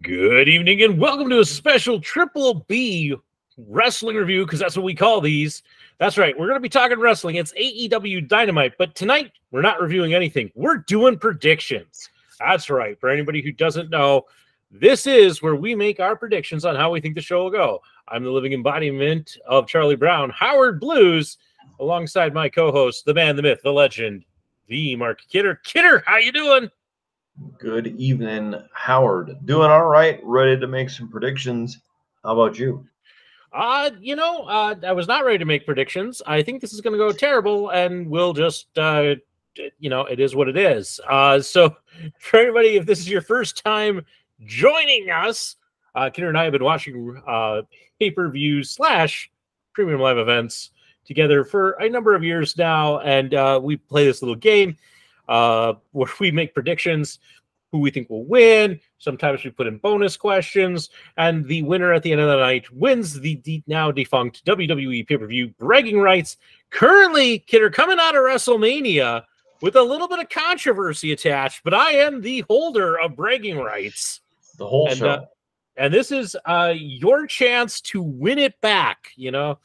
Good evening and welcome to a special Triple B wrestling review, because that's what we call these. That's right, we're going to be talking wrestling. It's AEW Dynamite, but tonight we're not reviewing anything. We're doing predictions. That's right. For anybody who doesn't know, this is where we make our predictions on how we think the show will go. I'm the living embodiment of Charlie Brown, Howard Blues, alongside my co-host, the man, the myth, the legend, the Mark Kidder. Kidder, how you doing? Good evening, Howard. Doing all right. Ready to make some predictions. How about you? I was not ready to make predictions. I think this is going to go terrible, and we'll just, it is what it is. So for everybody, if this is your first time joining us, Kidder and I have been watching pay-per-views / premium live events together for a number of years now, and we play this little game where we make predictions, who we think will win. Sometimes we put in bonus questions, and the winner at the end of the night wins the now defunct WWE PPV Braggin Rights. Currently, Kidder, coming out of WrestleMania with a little bit of controversy attached, but I am the holder of Braggin Rights. The whole show. And this is your chance to win it back, Yeah.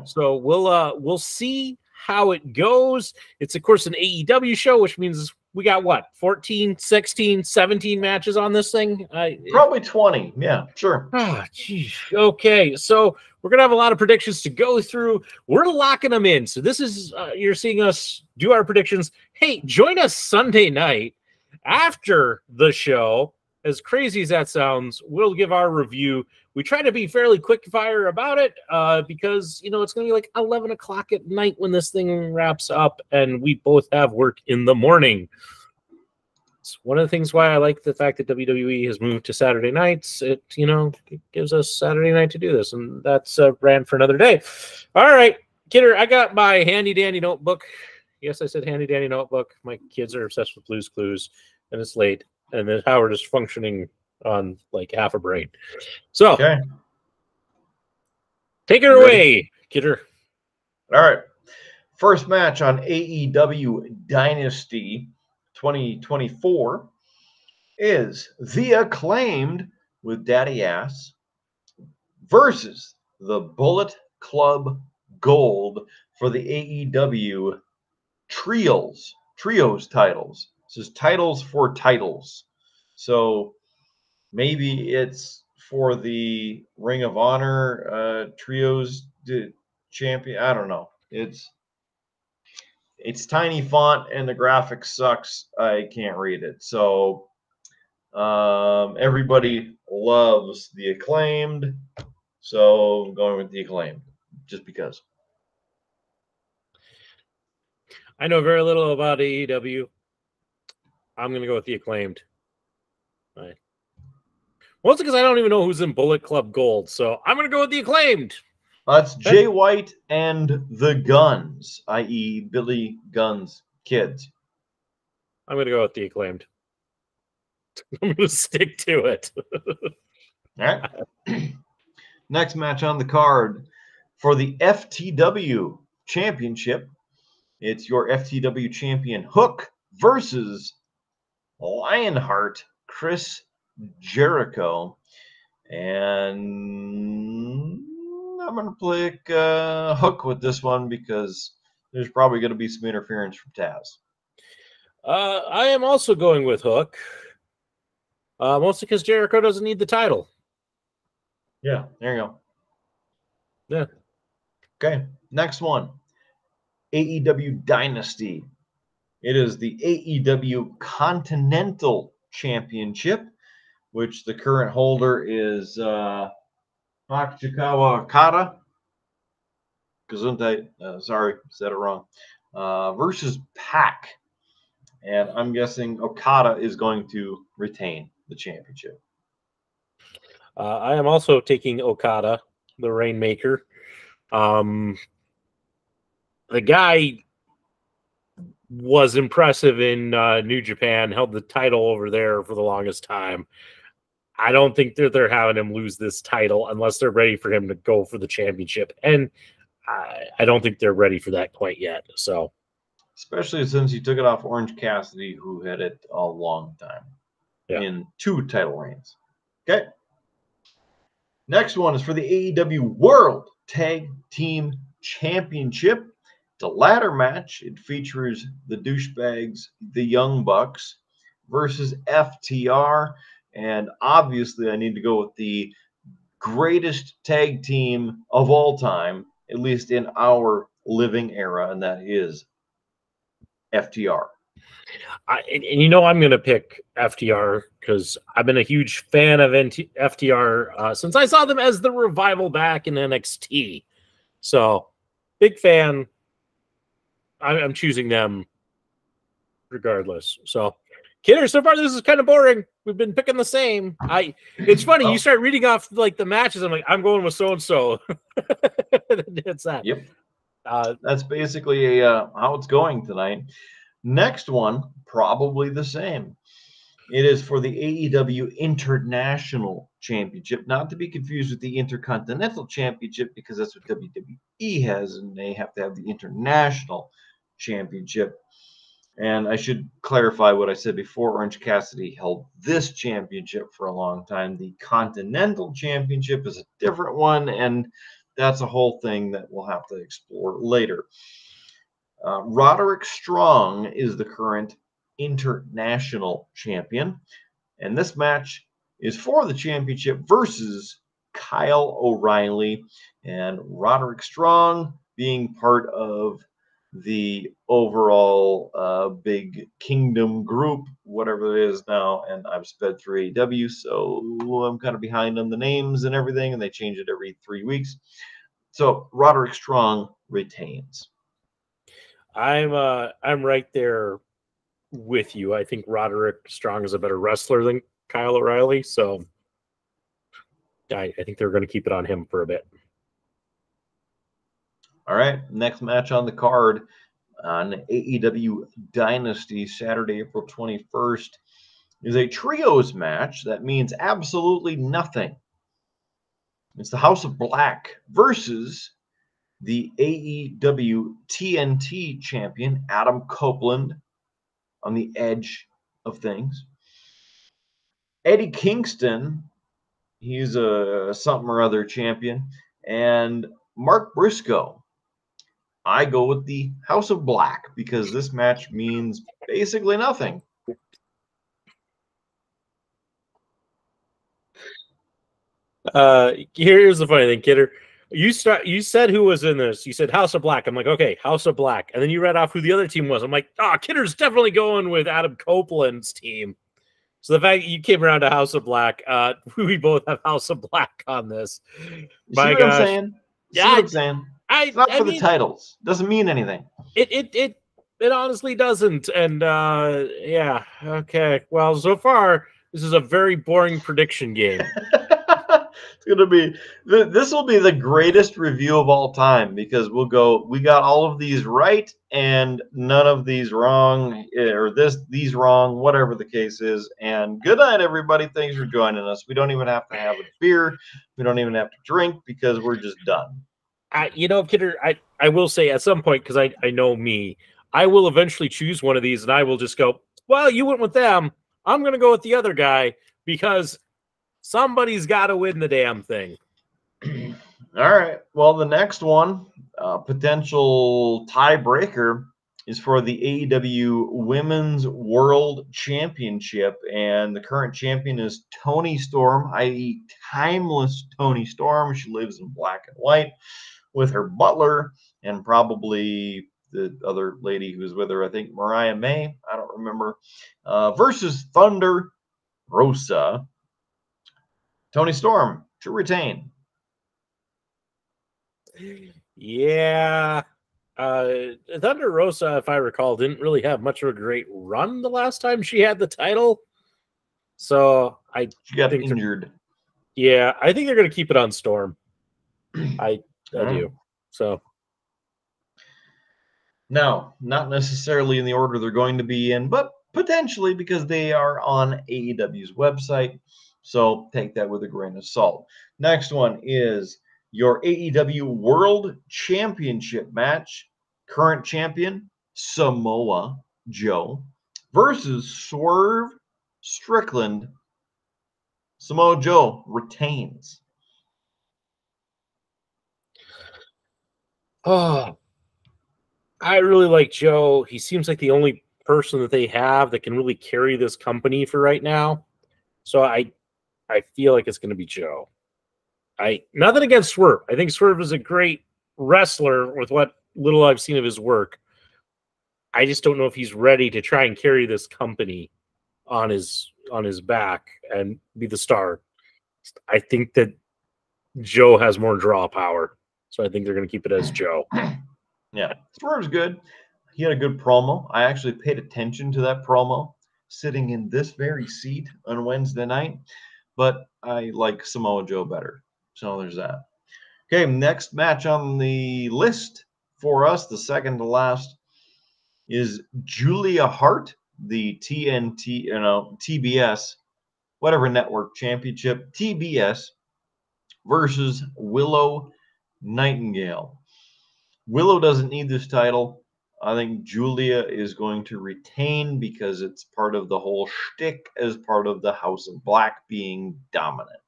So we'll see how it goes. It's, of course, an AEW show, which means we got, 14, 16, 17 matches on this thing? Probably 20. Yeah, sure. Okay, so we're going to have a lot of predictions to go through. We're locking them in. So this is, you're seeing us do our predictions. Hey, join us Sunday night after the show. As crazy as that sounds, we'll give our review. We try to be fairly quick fire about it because, it's going to be like 11 o'clock at night when this thing wraps up, and we both have work in the morning. It's one of the things why I like the fact that WWE has moved to Saturday nights. It gives us Saturday night to do this, and that's a brand for another day. All right, Kidder, I got my handy-dandy notebook. Yes, I said handy-dandy notebook. My kids are obsessed with Blue's Clues, and it's late. And then Howard is functioning on like half a brain. So, okay. Take it away, Kidder. All right. First match on AEW Dynasty 2024 is The Acclaimed with Daddy Ass versus the Bullet Club Gold for the AEW Trios titles. This is titles for titles. So maybe it's for the Ring of Honor Trios champion. I don't know. It's tiny font and the graphics sucks. I can't read it. So everybody loves the Acclaimed. So I'm going with the Acclaimed just because. I know very little about AEW. I'm going to go with the Acclaimed. All right. Mostly because I don't even know who's in Bullet Club Gold, so I'm going to go with the Acclaimed. That's Jay White and the Guns, i.e. Billy Gunn's kids. I'm going to go with the Acclaimed. I'm going to stick to it. All right. Next match on the card for the FTW Championship. It's your FTW champion Hook versus Lionheart Chris Jericho, and I'm going to play Hook with this one because there's probably going to be some interference from Taz. I am also going with Hook, mostly because Jericho doesn't need the title. Yeah, there you go. Yeah. Okay, next one. AEW Dynasty. It is the AEW Continental Championship, which the current holder is Takachikawa Okada. Gesundheit. Sorry, said it wrong. Versus Pac. And I'm guessing Okada is going to retain the championship. I am also taking Okada, the Rainmaker. The guy was impressive in New Japan, held the title over there for the longest time. I don't think they're having him lose this title unless they're ready for him to go for the championship. And I don't think they're ready for that quite yet. So, especially since he took it off Orange Cassidy, who had it a long time in 2 title reigns. Okay. Next one is for the AEW World Tag Team Championship. The ladder match. It features the douchebags, the Young Bucks, versus FTR. And obviously, I need to go with the greatest tag team of all time, at least in our living era, and that is FTR. And you know I'm going to pick FTR because I've been a huge fan of FTR since I saw them as the Revival back in NXT. So, big fan. I'm choosing them regardless. So, Kidder, so far this is kind of boring. We've been picking the same. It's funny, you start reading off like the matches. I'm like, I'm going with so and so. It's that. Yep. That's basically how it's going tonight. Next one, probably the same. It is for the AEW International Championship, not to be confused with the Intercontinental Championship, because that's what WWE has, and they have to have the International Championship. And I should clarify what I said before. Orange Cassidy held this championship for a long time. The Continental Championship is a different one, and that's a whole thing that we'll have to explore later. Roderick Strong is the current international champion, and this match is for the championship versus Kyle O'Reilly. And Roderick Strong being part of the overall big kingdom group, whatever it is now, and I've sped through AEW, so I'm kind of behind on the names and everything, and they change it every 3 weeks. So Roderick Strong retains. I'm right there with you. I think Roderick Strong is a better wrestler than Kyle O'Reilly, so I think they're going to keep it on him for a bit. All right, next match on the card on AEW Dynasty, Saturday, April 21st, is a trios match that means absolutely nothing. It's the House of Black versus the AEW TNT champion, Adam Copeland, on the edge of things. Eddie Kingston, he's a something or other champion, and Mark Briscoe. I go with the House of Black because this match means basically nothing. Here's the funny thing, Kidder. You said who was in this. You said House of Black. I'm like, okay, House of Black. And then you read off who the other team was. I'm like, Kidder's definitely going with Adam Copeland's team. So the fact that you came around to House of Black, we both have House of Black on this. My gosh. I'm saying? Yeah, see what I'm saying? It's not for the titles. Doesn't mean anything. It honestly doesn't. And yeah, okay. Well, so far this is a very boring prediction game. It's gonna be this will be the greatest review of all time because we got all of these right and none of these wrong, or these wrong, whatever the case is. And good night, everybody. Thanks for joining us. We don't even have to have a beer. We don't even have to drink because we're just done. Kidder, I will say at some point, because I know me, I will eventually choose one of these and I will just go, well, you went with them. I'm going to go with the other guy because somebody's got to win the damn thing. All right. Well, the next one, potential tiebreaker, is for the AEW Women's World Championship. And the current champion is Toni Storm, i.e. timeless Toni Storm. She lives in black and white with her butler and probably the other lady who's with her, I think Mariah May, I don't remember, versus Thunder Rosa. Toni Storm to retain. Yeah. Thunder Rosa, if I recall, didn't really have much of a great run the last time she had the title. So she got injured. Yeah, I think they're going to keep it on Storm. I do. So now, not necessarily in the order they're going to be in, but potentially because they are on AEW's website. So take that with a grain of salt. Next one is your AEW World Championship match. Current champion, Samoa Joe, versus Swerve Strickland, Samoa Joe retains. Oh, I really like Joe. He seems like the only person that they have that can really carry this company for right now. So I feel like it's going to be Joe. Nothing against Swerve. I think Swerve is a great wrestler with what little I've seen of his work. I just don't know if he's ready to try and carry this company on his back and be the star. I think that Joe has more draw power. So I think they're going to keep it as Joe. Yeah, Swerve's good. He had a good promo. I actually paid attention to that promo sitting in this very seat on Wednesday night, but I like Samoa Joe better. So there's that. Okay, next match on the list for us, the second to last, is Julia Hart, the TBS, whatever network championship, TBS, versus Willow Nightingale. Willow doesn't need this title. I think Julia is going to retain because it's part of the whole shtick as part of the House of Black being dominant.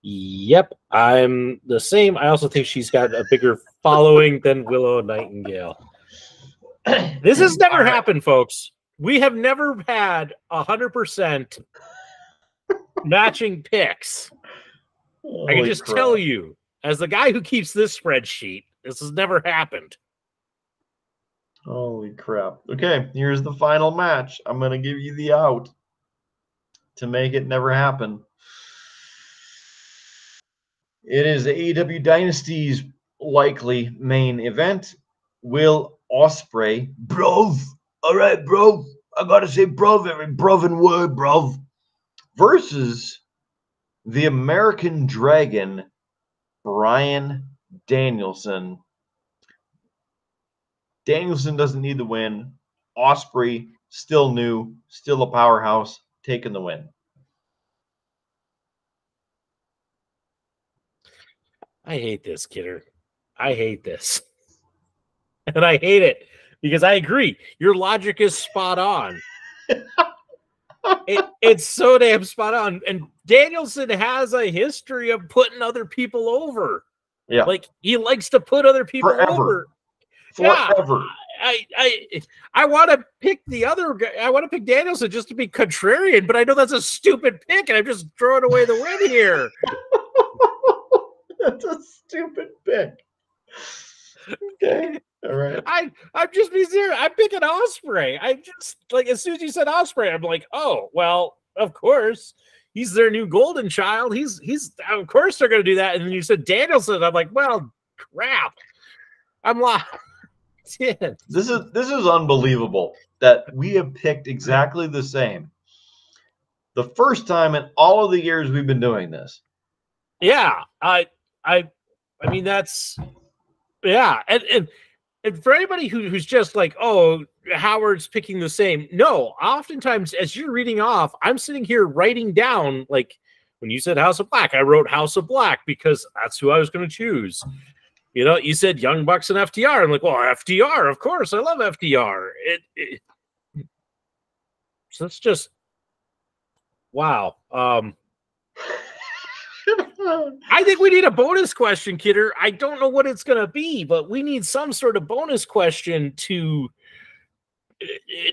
Yep, I'm the same. I also think she's got a bigger following than Willow Nightingale. This has never happened, folks. We have never had 100% matching picks. I can just tell you, as the guy who keeps this spreadsheet, this has never happened. Holy crap. Okay, here's the final match. I'm going to give you the out to make it never happen. It is AEW Dynasty's likely main event. Will Ospreay, brov, all right, brov, I got to say brov, every brovin word, brov, versus the American Dragon, Bryan Danielson. Danielson doesn't need the win. Ospreay, still new, still a powerhouse, taking the win. I hate this, Kidder. I hate this. And I hate it because I agree. Your logic is spot on. It's so damn spot on. And Danielson has a history of putting other people over. Yeah. Like, he likes to put other people over. Forever. Yeah, I want to pick the other guy. I want to pick Danielson just to be contrarian, but I know that's a stupid pick, and I'm just throwing away the win here. That's a stupid pick. Okay. All right. I'm just being serious. I'm picking Ospreay. I just, like, as soon as you said Ospreay, I'm like, oh, well, of course. He's their new golden child. He's of course they're gonna do that. And then you said Danielson. I'm like, well, crap. I'm lost. This is unbelievable that we have picked exactly the same. The first time in all of the years we've been doing this. Yeah, I mean, that's, yeah, and for anybody who's just like, oh, Howard's picking the same. No, oftentimes as you're reading off, I'm sitting here writing down, like when you said House of Black, I wrote House of Black because that's who I was going to choose. You know, you said Young Bucks and FTR. I'm like, well, FTR, of course. I love FTR. So it's just, wow. I think we need a bonus question, Kidder. I don't know what it's going to be, but we need some sort of bonus question to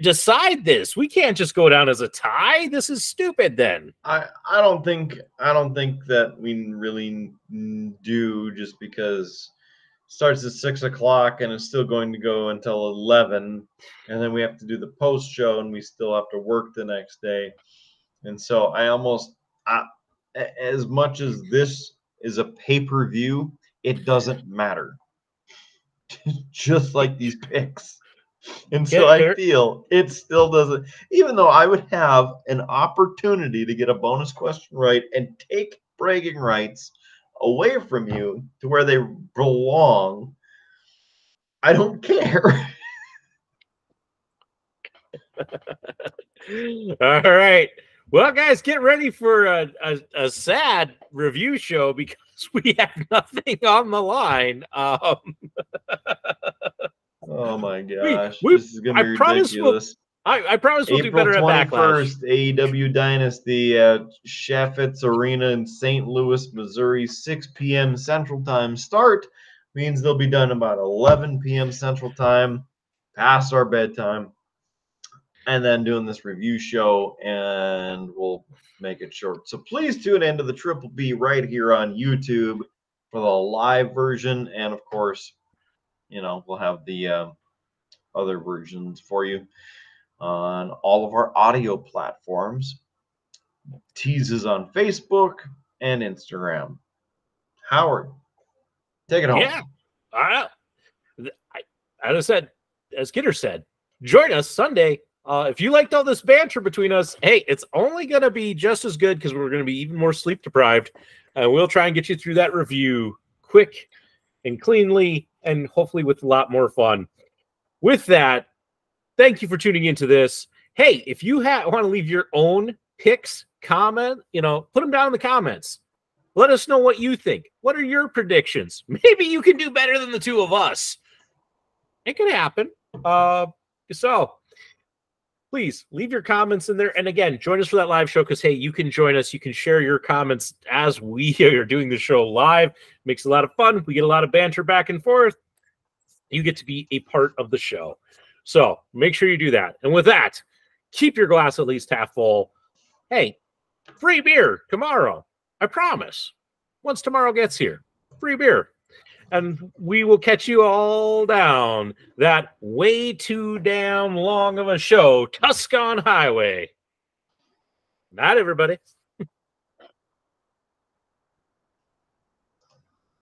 decide this. We can't just go down as a tie. This is stupid then. I don't think that we really do, just because it starts at 6 o'clock and it's still going to go until 11, and then we have to do the post show and we still have to work the next day. And so as much as this is a pay-per-view, it doesn't matter. Just like these picks. And so I feel it still doesn't, even though I would have an opportunity to get a bonus question right and take bragging rights away from you to where they belong, I don't care. All right. Well, guys, get ready for a sad review show because we have nothing on the line. Oh my gosh, this is gonna be ridiculous. I promise we'll do better at Backlash. AEW Dynasty at Chaffetz Arena in St. Louis, Missouri, 6 p.m. Central Time start. Means they'll be done about 11 p.m. Central Time, past our bedtime. And then doing this review show, and we'll make it short. So please tune into the Triple B right here on YouTube for the live version. And, of course, you know, we'll have the other versions for you on all of our audio platforms. Teases on Facebook and Instagram. Howard, take it home. Yeah. As I said, as Kidder said, join us Sunday. If you liked all this banter between us, hey, it's only going to be just as good because we're going to be even more sleep deprived. And we'll try and get you through that review quick and cleanly and hopefully with a lot more fun. With that, thank you for tuning into this. Hey, if you want to leave your own picks, comment, you know, put them down in the comments. Let us know what you think. What are your predictions? Maybe you can do better than the two of us. It could happen. So please leave your comments in there. And again, join us for that live show because, hey, you can join us. You can share your comments as we are doing the show live. Makes it a lot of fun. We get a lot of banter back and forth. You get to be a part of the show. So make sure you do that. And with that, keep your glass at least half full. Hey, free beer tomorrow. I promise. Once tomorrow gets here, free beer. And we will catch you all down that way too damn long of a show, Tuscon Highway. Night, everybody.